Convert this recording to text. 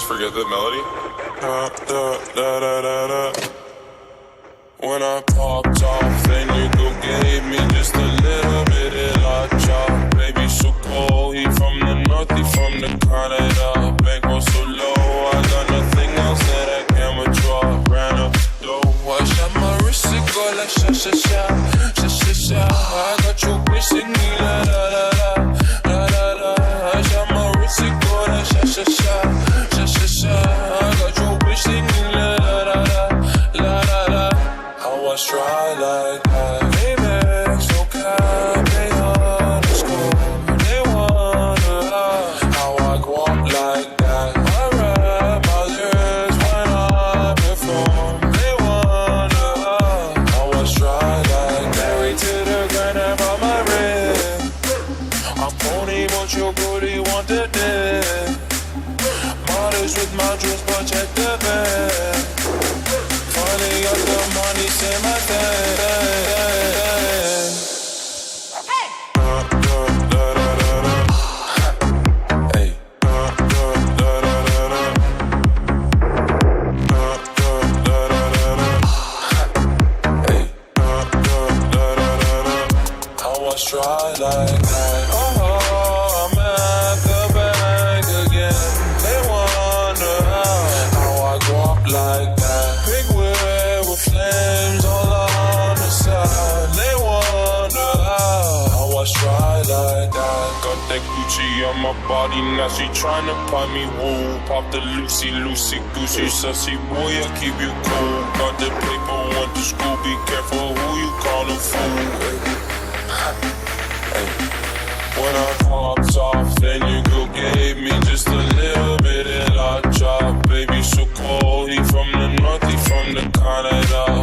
Forget the melody. When I popped off, then you go gave me just a little bit of la chop. Baby, so cold, he from the north, he from the Canada. Bankroll so low, I got nothing else that I can withdraw. Ran up the dough, I shot my wrist, it go like sha sha sha, sha sha sha. I got you wishing me la la la la, la la la. I shot my wrist, it go like sha sha sha. I got you wishing la la la la la la. How I try like that? Amex, no cap, they underscore. They wonder how I go up like that. I rap my lyrics when I perform. They wonder how I try like that. Married to the grind, I bought my ring. I'm pony, but your booty want the dick. With my juice, but check the bag. Finally got the money, say my thing. Hey. Hey. How I try like that. Oh, I'm at the bank again. They wonder how I go up like that. Big wheel with flames all on the side. They wonder how I try like that. Got that Gucci on my body, now she tryna pop me woo. Pop the Lucy, Gucci, sussy boy, I keep you cool. Got the paper, went to school, be careful who you call a fool. Hey. When I popped off, then you go gave me just a little bit of la chop. Baby, so cold, he from the north, he from the Canada.